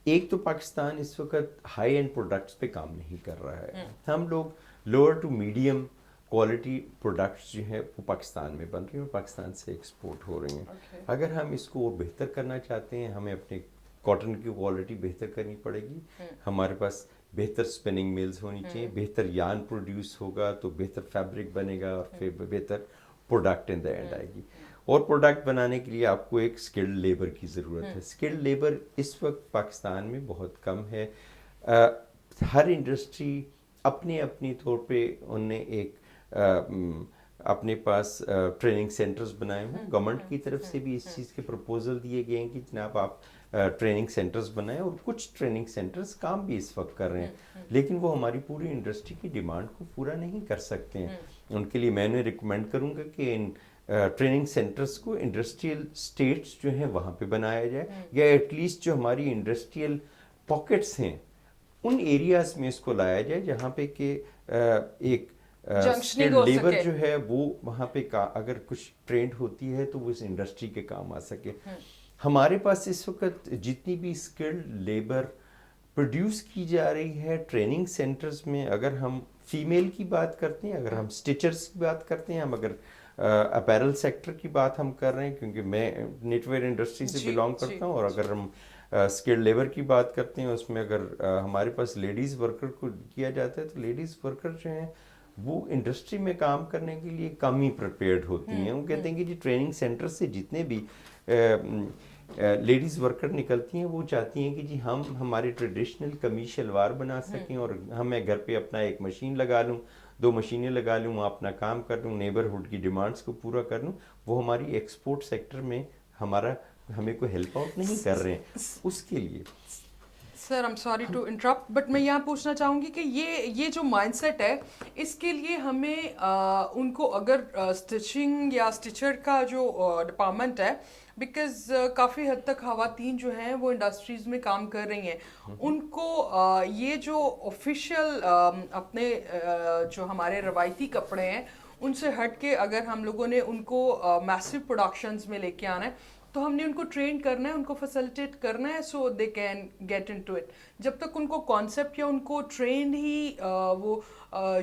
Speaker 2: एक तो पाकिस्तान इस वक्त हाई एंड प्रोडक्ट्स पे काम नहीं कर रहा है। हम लोग lower to medium quality products जो हैं वो पाकिस्तान में बन रही हैं और पाकिस्तान से एक्सपोर्ट हो रही हैं। अगर हम इसको और बेहतर करना चाहते हैं, हमें अपने कॉटन की क्वालिटी बेहतर करनी पड़ेगी। हमारे पास बेहतर स्पिनिंग मिल्स होनी चाहिए, बेहतर यार्न प्रोड्यूस होगा तो बेहतर फैब्रिक बनेगा और फिर बेहतर प्रोडक्ट इन द एंड आएगी। और प्रोडक्ट बनाने के लिए आपको एक स्किल्ड लेबर की ज़रूरत है। स्किल्ड लेबर इस वक्त पाकिस्तान में बहुत कम है। हर इंडस्ट्री अपने अपनी तौर पे उनने एक अपने पास ट्रेनिंग सेंटर्स बनाए हैं। गवर्नमेंट की तरफ से भी इस चीज़ के प्रपोजल दिए गए हैं कि जनाब आप ट्रेनिंग सेंटर्स बनाएं, और कुछ ट्रेनिंग सेंटर्स काम भी इस वक्त कर रहे हैं, लेकिन वो हमारी पूरी इंडस्ट्री की डिमांड को पूरा नहीं कर सकते हैं। उनके लिए मैं रिकमेंड करूँगा कि इन ट्रेनिंग सेंटर्स को इंडस्ट्रियल स्टेट्स जो हैं वहाँ पे बनाया जाए, या एटलीस्ट जो हमारी इंडस्ट्रियल पॉकेट्स हैं उन एरियाज़ में इसको लाया जाए जहाँ पे कि एक स्किल्ड लेबर जो है वो वहाँ पे अगर कुछ ट्रेंड होती है तो वो इस इंडस्ट्री के काम आ सके। हमारे पास इस वक्त जितनी भी स्किल्ड लेबर प्रोड्यूस की जा रही है ट्रेनिंग सेंटर्स में, अगर हम फीमेल की बात करते हैं, अगर हम स्टिचर्स की बात करते हैं, हम अगर अपैरल सेक्टर की बात हम कर रहे हैं, क्योंकि मैं नेटवेयर इंडस्ट्री से बिलोंग करता हूँ, और अगर हम स्किल्ड लेबर की बात करते हैं उसमें अगर हमारे पास लेडीज़ वर्कर को किया जाता है तो लेडीज़ वर्कर जो हैं वो इंडस्ट्री में काम करने के लिए कम ही प्रिपेयर्ड होती हैं। वो कहते हैं कि जी ट्रेनिंग सेंटर से जितने भी लेडीज़ वर्कर निकलती हैं वो चाहती हैं कि जी हम हमारे ट्रेडिशनल कमीज शलवार बना सकें, और मैं घर पे अपना एक मशीन लगा लूँ, 2 मशीनें लगा लूँ, अपना काम कर लूँ, नेबरहुड की डिमांड्स को पूरा कर लूँ। वो हमारी एक्सपोर्ट सेक्टर में हमें कोई हेल्प आउट नहीं कर रहे हैं उसके लिए।
Speaker 1: Sir, I am sorry to interrupt, but मैं यहाँ पूछना चाहूँगी कि ये जो माइंडसेट है, इसके लिए हमें उनको अगर स्टिचिंग या स्टिचर का जो डिपार्टमेंट है, बिकॉज काफ़ी हद तक ख़वातीन जो हैं वो इंडस्ट्रीज़ में काम कर रही हैं, उनको ये जो ऑफिशियल अपने जो हमारे रवायती कपड़े हैं उनसे हट के अगर हम लोगों ने उनको मैसिव प्रोडक्शंस में लेके आना है, तो हमने उनको ट्रेन करना है, उनको फैसिलिटेट करना है so they can get into it. जब तक उनको कॉन्सेप्ट या उनको ट्रेन ही वो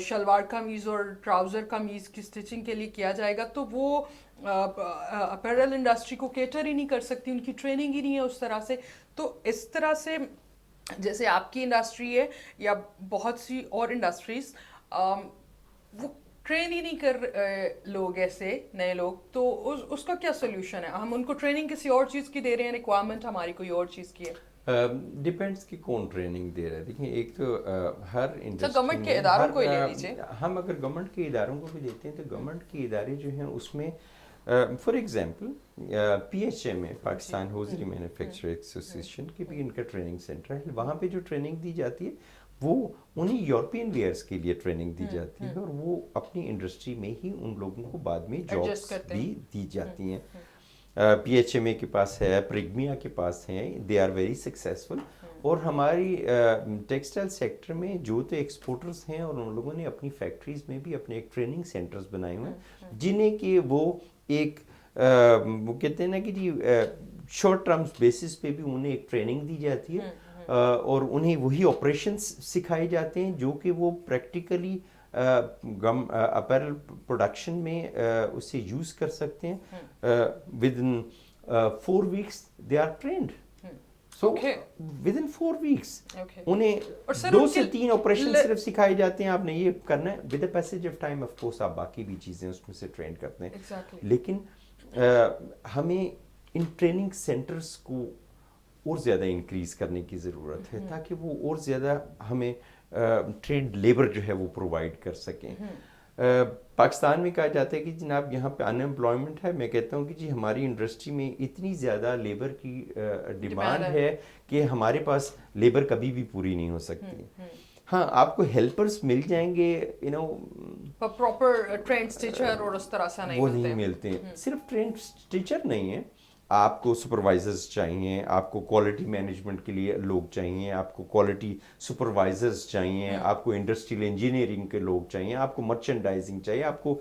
Speaker 1: शलवार कमीज़ और ट्राउज़र कमीज़ की स्टिचिंग के लिए किया जाएगा तो वो अपैरल इंडस्ट्री को केटर ही नहीं कर सकती, उनकी ट्रेनिंग ही नहीं है उस तरह से। तो इस तरह से जैसे आपकी इंडस्ट्री है या बहुत सी और इंडस्ट्रीज़, वो ट्रेन ही नहीं कर लोग ऐसे नए लोग, तो उसका क्या सोल्यूशन है? हम उनको ट्रेनिंग किसी और चीज़ की दे रहे हैं, रिक्वायरमेंट हमारी कोई और चीज़ की है।
Speaker 2: डिपेंड्स कि कौन ट्रेनिंग दे रहा है। देखिए, एक तो हर इंडस्ट्री
Speaker 1: गवर्नमेंट के इदारों को ही ले लीजिए।
Speaker 2: हम अगर गवर्नमेंट के इदारों को भी देते हैं तो गवर्नमेंट के इदारे जो हैं उसमें फॉर एग्जांपल PHA में पाकिस्तान होजरी मैन्युफैक्चरर एसोसिएशन की भी इनका ट्रेनिंग सेंटर है। वहाँ पे जो ट्रेनिंग दी जाती है वो उन्हीं यूरोपियन वेयर्स के लिए ट्रेनिंग दी जाती है, और वो अपनी इंडस्ट्री में ही उन लोगों को बाद में जॉब्स भी दी जाती हैं। PHMA के पास है, प्रिग्मिया के पास हैं, दे आर वेरी सक्सेसफुल, اور ہماری ٹیکسٹائل سیکٹر میں جو تو ایکسپورٹرز ہیں اور ان لوگوں نے اپنی فیکٹریز میں بھی اپنے ایک ٹریننگ سینٹرز بنائے ہوئے ہیں جنہیں کہ وہ ایک وہ کہتے ہیں نا کہ جی شارٹ ٹرمز بیسس پہ بھی انہیں ایک ٹریننگ دی جاتی ہے اور انہیں وہی آپریشنس سکھائے جاتے ہیں جو کہ وہ پریکٹیکلی اپیرل پروڈکشن میں اسے یوز کر سکتے ہیں with in 4 weeks they are trained. So within 4 weeks انہیں 2 سے 3 آپریشن صرف سکھائے جاتے ہیں آپ نے یہ کرنا ہے with a passage of time of course آپ باقی بھی چیزیں اس میں سے ٹرین کرتے ہیں لیکن ہمیں ان ٹریننگ سینٹرز کو اور زیادہ انکریز کرنے کی ضرورت ہے تاکہ وہ اور زیادہ ہمیں ٹرینڈ لیبر جو ہے وہ پرووائڈ کر سکیں. پاکستان میں کہا جاتا ہے کہ جناب یہاں پہ ان امپلائمنٹ ہے. میں کہتا ہوں کہ جی ہماری انڈسٹری میں اتنی زیادہ لیبر کی ڈیمانڈ ہے کہ ہمارے پاس لیبر کبھی بھی پوری نہیں ہو سکتی. ہاں آپ کو ہیلپرز مل جائیں گے
Speaker 1: پراپر ٹرینڈ اسٹیچر اور اس طرح سے
Speaker 2: وہ نہیں ملتے ہیں. صرف ٹرینڈ اسٹیچر نہیں ہے, آپ کو سپروائزرز چاہیے, آپ کو کوالٹی مینجمنٹ کے لیے لوگ چاہیے, آپ کو کوالٹی سپروائزرز چاہیے, آپ کو انڈسٹریل انجینئرنگ کے لوگ چاہیے, آپ کو مرچنڈائزنگ چاہیے, آپ کو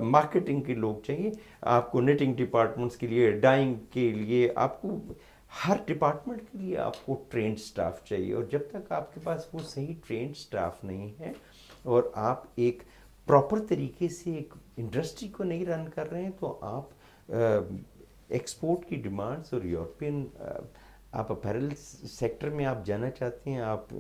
Speaker 2: مارکیٹنگ کے لوگ چاہیے, آپ کو نیٹنگ ڈپارٹمنٹس کے لیے, ڈائنگ کے لیے, آپ کو ہر ڈپارٹمنٹ کے لیے آپ کو ٹرینڈ سٹاف چاہیے. اور جب تک آپ کے پاس وہ صحیح ٹرینڈ سٹاف نہیں ہے اور آپ ایک پراپر طریقے سے ایک انڈسٹری کو نہیں رن کر رہے ہیں تو آپ ایکسپورٹ کی ڈیمانڈس اور یورپین آپ اپیرل سیکٹر میں آپ جانا چاہتے ہیں, آپ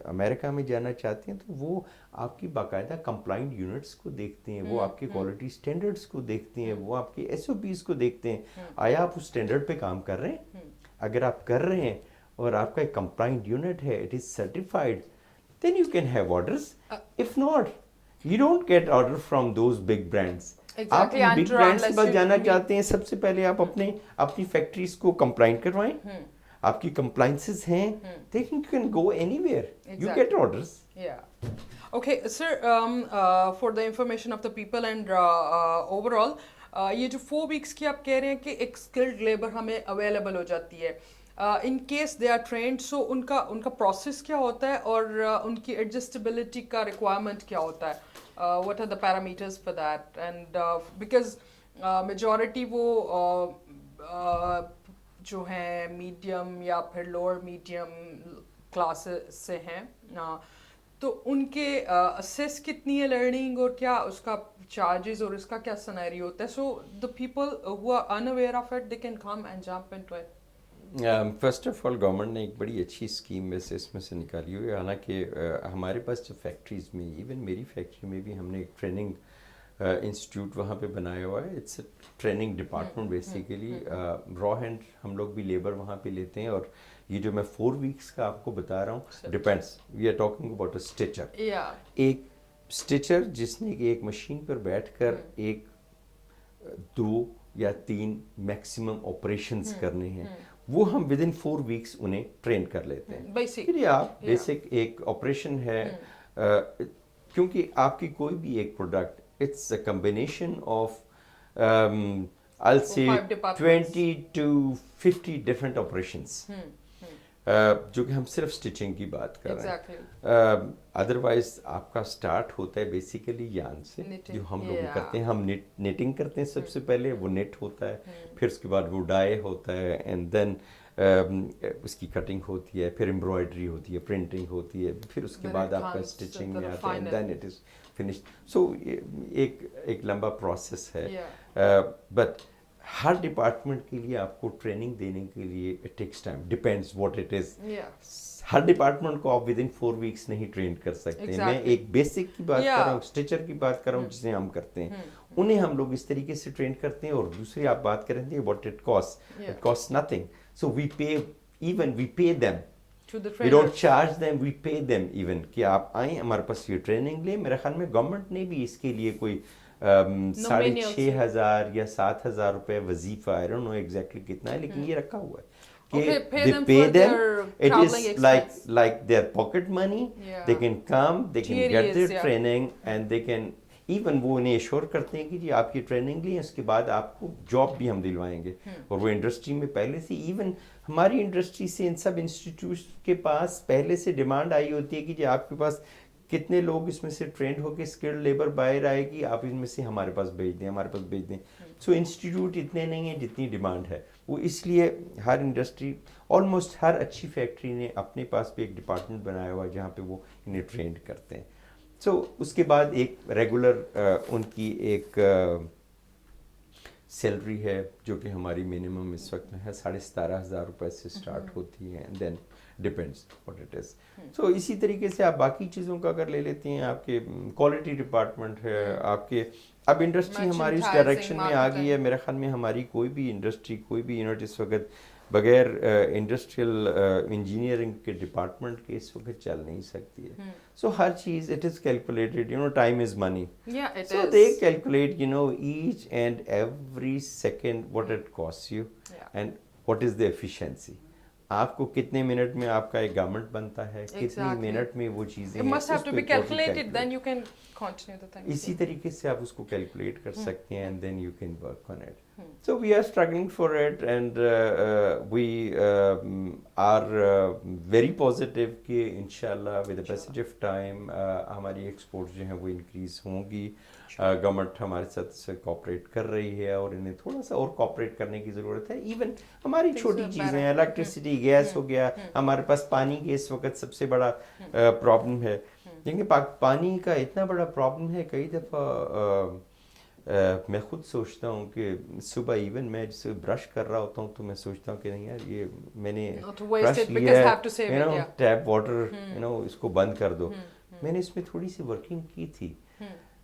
Speaker 2: امریکہ میں جانا چاہتے ہیں تو وہ آپ کی باقاعدہ کمپلائنٹ یونٹس کو دیکھتے ہیں, وہ آپ کے کوالٹی اسٹینڈرڈس کو دیکھتے ہیں, وہ آپ کے ایس او پیز کو دیکھتے ہیں. آیا آپ اس اسٹینڈرڈ پہ کام کر رہے ہیں؟ اگر آپ کر رہے ہیں اور آپ کا ایک کمپلائنٹ یونٹ ہے, it is certified, then you can have orders. If not, you don't get order from those big brands. آپ بگ برانڈس کے پاس جانا چاہتے ہیں, سب سے پہلے آپ اپنی فیکٹریز کو کمپلائنٹ کروائیں. آپ کی کمپلائنسز ہیں, then you can go anywhere. You get orders.
Speaker 1: Yeah. Okay, sir, for the information of the people and overall, یہ جو 4 weeks کی آپ کہہ رہے ہیں کہ ایک اسکلڈ لیبر ہمیں اویلیبل ہو جاتی ہے, in case they are trained, so ان کا پروسیس کیا ہوتا ہے اور ان کی ایڈجسٹیبلٹی کا ریکوائرمنٹ کیا ہوتا ہے, what are the parameters for that? And because majority وہ جو ہیں میڈیم یا پھر لوور میڈیم کلاس سے ہیں, تو ان کے اسیس کتنی ہے لرننگ اور کیا اس کا چارجز اور اس کا کیا سنیریو ہوتا ہے, so the people who are unaware of it, they can come and jump into it.
Speaker 2: First of all government نے ایک بڑی اچھی اسکیم ویسے اس میں سے نکالی ہوئی ہے. حالانکہ ہمارے پاس جو فیکٹریز میں, ایون میری فیکٹری میں بھی ہم نے ایک ٹریننگ انسٹیٹیوٹ وہاں پہ بنایا ہوا ہے. It's a training department basically. را ہینڈ ہم لوگ بھی لیبر وہاں پہ لیتے ہیں, اور یہ جو میں 4 weeks کا آپ کو بتا رہا ہوں depends, we are talking about a stitcher. ایک اسٹیچر جس نے ایک مشین پر بیٹھ کر 1 2 یا 3 میکسیمم آپریشنز کرنے ہیں, وہ ہم ود ان 4 weeks انہیں ٹرین کر لیتے ہیں. پھر آپ بیسک ایک آپریشن ہے, کیونکہ آپ کی کوئی بھی ایک product, it's a combination of I'll say 20 to 50 different operations, جو کہ ہم صرف اسٹچنگ کی بات کر رہے ہیں. ادروائز آپ کا اسٹارٹ ہوتا ہے بیسیکلی یارن سے, جو ہم لوگ کرتے ہیں. ہم نیٹنگ کرتے ہیں سب سے پہلے, وہ نیٹ ہوتا ہے, پھر اس کے بعد وہ ڈائی ہوتا ہے, اینڈ دین اس کی کٹنگ ہوتی ہے, پھر امبرائڈری ہوتی ہے, پرنٹنگ ہوتی ہے, پھر اس کے بعد آپ کا اسٹچنگ میں آتا ہے, and then it is finished. So ایک لمبا پروسیس ہے. بٹ ہر ڈپارٹمنٹ کے لیے آپ کو ٹریننگ دینے کے لیے it takes time, depends what it is. Hare department کو آپ ود ان 4 weeks نہیں ٹرین کر سکتے. میں ایک بیسک کی بات کر رہا ہوں, اسٹیچر کی بات کر رہا ہوں جسے ہم کرتے ہیں, انہیں ہم لوگ اس طریقے سے ٹرین کرتے ہیں. اور دوسری آپ بات کریں گے what it cost, it cost nothing. So we pay, even we pay them, we don't charge them, we pay them even, کہ آپ آئیں ہمارے پاس یہ ٹریننگ لیں. میرے خیال میں گورنمنٹ نے بھی اس کے لیے کوئی 6,500 یا 7,000 روپے وظیفہ, I don't know exactly کتنا ہے, لیکن یہ رکھا ہوا ہے کہ they pay them. It is like their pocket money. They can come, they can get their training, and they can even وہ انہیں ایشور کرتے ہیں کہ جی آپ کی ٹریننگ لیں اس کے بعد آپ کو جاب بھی ہم دلوائیں گے. اور وہ انڈسٹری میں پہلے سے ایون ہماری انڈسٹری سے ان سب انسٹیٹیوٹ کے پاس پہلے سے ڈیمانڈ آئی ہوتی ہے کہ جی آپ کے پاس کتنے لوگ اس میں سے ٹرینڈ ہو کے اسکلڈ لیبر باہر آئے گی, آپ ان میں سے ہمارے پاس بھیج دیں. سو انسٹیٹیوٹ اتنے نہیں ہیں جتنی ڈیمانڈ ہے. وہ اس لیے ہر انڈسٹری آلموسٹ ہر اچھی فیکٹری نے اپنے پاس بھی ایک ڈپارٹمنٹ بنایا ہوا ہے جہاں پہ وہ انہیں ٹرینڈ کرتے ہیں. سو اس کے بعد ایک ریگولر ان کی ایک سیلری ہے جو کہ ہماری منیمم اس وقت میں ہے 17,500 روپے سے اسٹارٹ ہوتی ہے, دین ڈپینڈس واٹ اٹ از. سو اسی طریقے سے آپ باقی چیزوں کا اگر لے لیتے ہیں, آپ کے کوالٹی ڈپارٹمنٹ ہے, آپ کے اب انڈسٹری ہماری اس ڈائریکشن میں آ گئی ہے. میرے خیال میں ہماری کوئی بھی انڈسٹری کوئی بھی یونٹ اس وقت بغیر انڈسٹریل انجینئرنگ کے ڈپارٹمنٹ کے اس وقت چل نہیں سکتی ہے. سو ہر چیز it is calculated, time is money. So they calculate each and every second what it cost you and what is the efficiency. آپ کو کتنے منٹ میں آپ کا ایک گارمنٹ بنتا ہے, کتنے منٹ میں وہ چیزیں اسی طریقے سے آپ اس کو کیلکولیٹ کر سکتے ہیں and then you can work on it. So we are struggling for it and we are very positive کہ انشاءاللہ with the passage of time ہماری ایکسپورٹس جو ہیں وہ انکریز ہوں گی. گورنمنٹ ہمارے ساتھ سے کوآپریٹ کر رہی ہے اور انہیں تھوڑا سا اور کوآپریٹ کرنے کی ضرورت ہے. ایون ہماری چھوٹی چیزیں ہیں, الیکٹریسٹی, گیس ہو گیا, ہمارے پاس پانی کی اس وقت سب سے بڑا پرابلم ہے. کیونکہ پانی کا اتنا بڑا پرابلم ہے, کئی دفعہ میں خود سوچتا ہوں کہ صبح ایون میں جسے برش کر رہا ہوتا ہوں تو میں سوچتا ہوں کہ نہیں یار یہ میں نے برش لیا ہے, ٹیپ واٹر اس کو بند کر دو. میں نے اس میں تھوڑی سی ورکنگ کی تھی.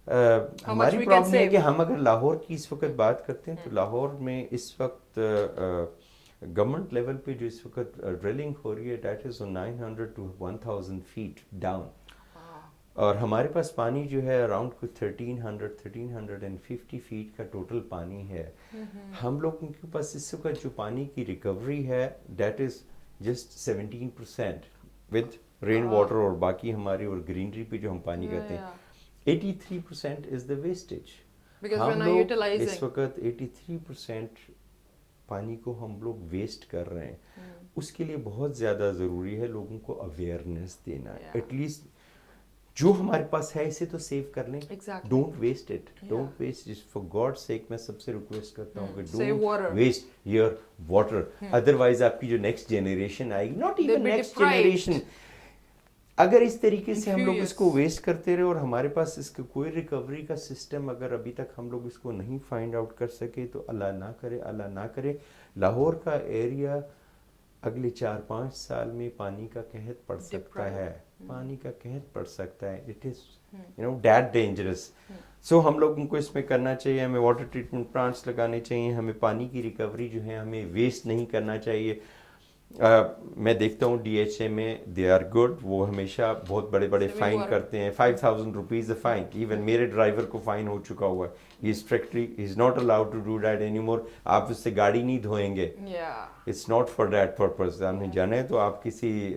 Speaker 2: ہماری پرابلم ہے کہ ہم اگر لاہور کی اس وقت بات کرتے ہیں تو لاہور میں اس وقت گورنمنٹ لیول پہ جو اس وقت ڈرلنگ ہو رہی ہے that is 900 to 1000 feet down, اور ہمارے پاس پانی جو ہے اراؤنڈ کوئی 1350 فیٹ کا ٹوٹل پانی ہے. ہم لوگوں کے پاس اس وقت جو پانی کی ریکوری ہے that is just 17% with rain water, اور باقی ہماری اور گرینری پہ جو ہم پانی کرتے ہیں 83% از دا ویسٹیج. ہم لوگ اس وقت 83% پانی کو ہم لوگ ویسٹ کر رہے ہیں. اس کے لیے بہت زیادہ ضروری ہے لوگوں کو اویئرنیس دینا. ایٹ لیسٹ جو ہمارے پاس ہے اسے تو سیو کر لیں. Don't waste it, don't waste it for God sake. میں سب سے ریکویسٹ کرتا ہوں کہ don't waste your water, otherwise آپ کی جو نیکسٹ جنریشن آئے گی, ناٹ ایون نیکسٹ جنریشن, اگر اس طریقے سے ہم لوگ اس کو ویسٹ کرتے رہے اور ہمارے پاس اس کا کوئی ریکوری کا سسٹم اگر ابھی تک ہم لوگ اس کو نہیں فائنڈ آؤٹ کر سکے تو اللہ نہ کرے لاہور کا ایریا اگلے 4-5 سال میں پانی کا قحط پڑ سکتا ہے. پانی کا قحط پڑ سکتا ہے. It is that dangerous. So ہم لوگوں کو اس میں کرنا چاہیے, ہمیں واٹر ٹریٹمنٹ پلانٹس لگانے چاہیے, ہمیں پانی کی ریکوری جو ہے ہمیں ویسٹ نہیں کرنا چاہیے. میں دیکھتا ہوں ڈی ایچ اے میں دے آر گڈ, وہ ہمیشہ بہت بڑے بڑے فائن کرتے ہیں. 5000 روپیز فائن, ایون میرے ڈرائیور کو فائن ہو چکا ہوا ہے. He is strictly he is not allowed to do that any more. آپ اس سے گاڑی نہیں دھوئیں گے, it's not for that purpose. آپ نے جانا ہے تو آپ کسی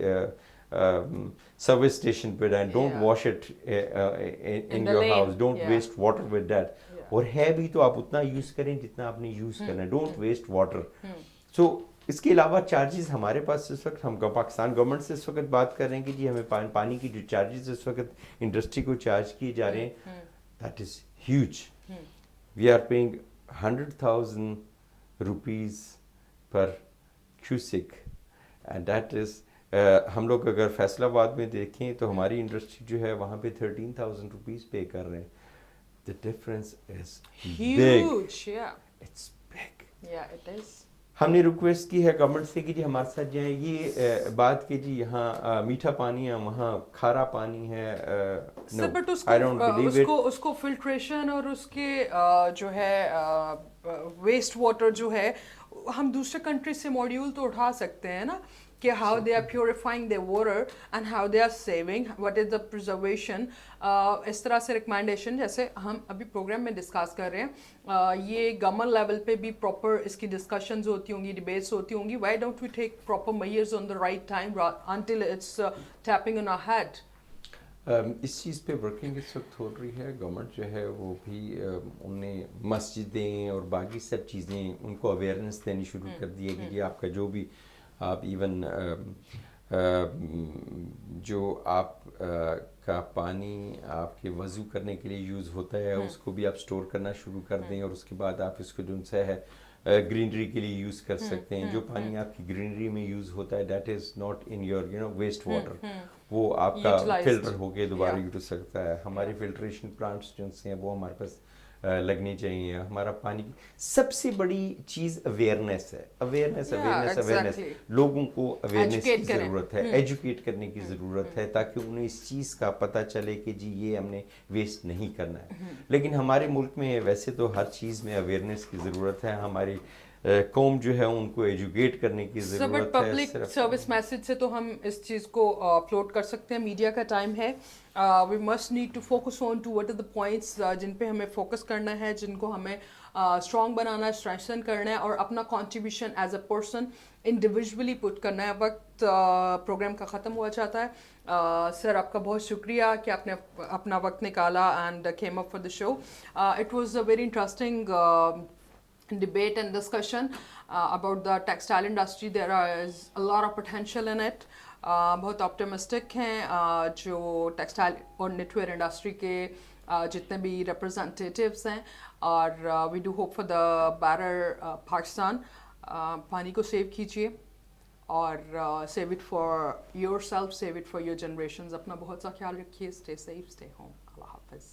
Speaker 2: سروس اسٹیشن پہ جائیں. Don't wash it in your house, don't waste water with that. اور ہے بھی تو آپ اتنا یوز کریں جتنا آپ نے یوز کرنا ہے, ڈونٹ ویسٹ واٹر. سو اس کے علاوہ چارجز ہمارے پاس اس وقت, ہم پاکستان گورنمنٹ سے اس وقت بات کر رہے ہیں کہ جی ہمیں پانی کی جو چارجز اس وقت انڈسٹری کو چارج کیے جا رہے ہیں that is huge. We are paying 100,000 rupees per cusec and that is ہم لوگ اگر فیصل آباد میں دیکھیں تو ہماری انڈسٹری جو ہے وہاں پہ 13,000 روپیز پے کر رہے ہیں. The difference is
Speaker 1: huge.
Speaker 2: It's big.
Speaker 1: Yeah, it is.
Speaker 2: ہم نے ریکویسٹ کی ہے گورنمنٹ سے کہ جی ہمارے ساتھ جائیں. یہ بات کہ جی یہاں میٹھا پانی ہے وہاں کھارا پانی ہے,
Speaker 1: بٹ اس کو فلٹریشن اور اس کے جو ہے ویسٹ واٹر جو ہے ہم دوسرے کنٹری سے ماڈیول تو اٹھا سکتے ہیں نا, کہ how they are purifying the water and how they are saving, what is the preservation. اس طرح سے ریکمینڈیشن جیسے ہم ابھی پروگرام میں ڈسکس کر رہے ہیں, یہ گورنمنٹ لیول پہ بھی پراپر اس کی ڈسکشنز ہوتی ہوں گی, ڈبیٹس ہوتی ہوں گی. Why don't we take proper measures on the right time until it's tapping on our head.
Speaker 2: اس چیز پہ ورکنگ اس وقت ہو رہی ہے. گورنمنٹ جو ہے وہ بھی انہیں مسجدیں اور باقی سب چیزیں ان کو اویئرنیس دینی شروع کر دی ہے کہ جی آپ کا جو بھی آپ ایون جو آپ کا پانی آپ کے وضو کرنے کے لیے یوز ہوتا ہے اس کو بھی آپ سٹور کرنا شروع کر دیں, اور اس کے بعد آپ اس کو جو سے ہے گرینری کے لیے یوز کر سکتے ہیں. جو پانی آپ کی گرینری میں یوز ہوتا ہے that is not in your waste water, وہ آپ کا فلٹر ہو کے دوبارہ یوز ہو سکتا ہے. ہماری فلٹریشن پلانٹس جو ہیں وہ ہمارے پاس لگنی چاہیے. ہمارا پانی کی سب سے بڑی چیز اویئرنیس ہے. اویئرنیس لوگوں کو اویئرنیس کی ضرورت ہے, ایجوکیٹ کرنے کی ضرورت ہے تاکہ انہیں اس چیز کا پتہ چلے کہ جی یہ ہم نے ویسٹ نہیں کرنا ہے. لیکن ہمارے ملک میں ویسے تو ہر چیز میں اویئرنیس کی ضرورت ہے. ہماری قوم جو ہے ان کو ایجوکیٹ کرنے کی ضرورت ہے.
Speaker 1: پبلک سروس میسج سے تو ہم اس چیز کو فلوٹ کر سکتے ہیں. میڈیا کا ٹائم ہے, we must need to focus on to what are the points جن پہ ہمیں فوکس کرنا ہے, جن کو ہمیں اسٹرانگ بنانا ہے, اسٹرینتھن کرنا ہے, اور اپنا contribution as a person individually put کرنا ہے. وقت پروگرام کا ختم ہوا جاتا ہے. سر آپ کا بہت شکریہ کہ آپ نے اپنا وقت نکالا and came up for the show. It was a very interesting debate and discussion about the textile industry. There is a lot of potential in it. بہت optimistic ہیں جو ٹیکسٹائل اور knit wear industry کے جتنے بھی representatives ہیں, اور we do hope for the better Pakistan. پانی کو سیو کیجیے اور save it for yourself, save it for your generations. اپنا بہت سا خیال رکھیے. Stay safe, stay home. اللہ حافظ.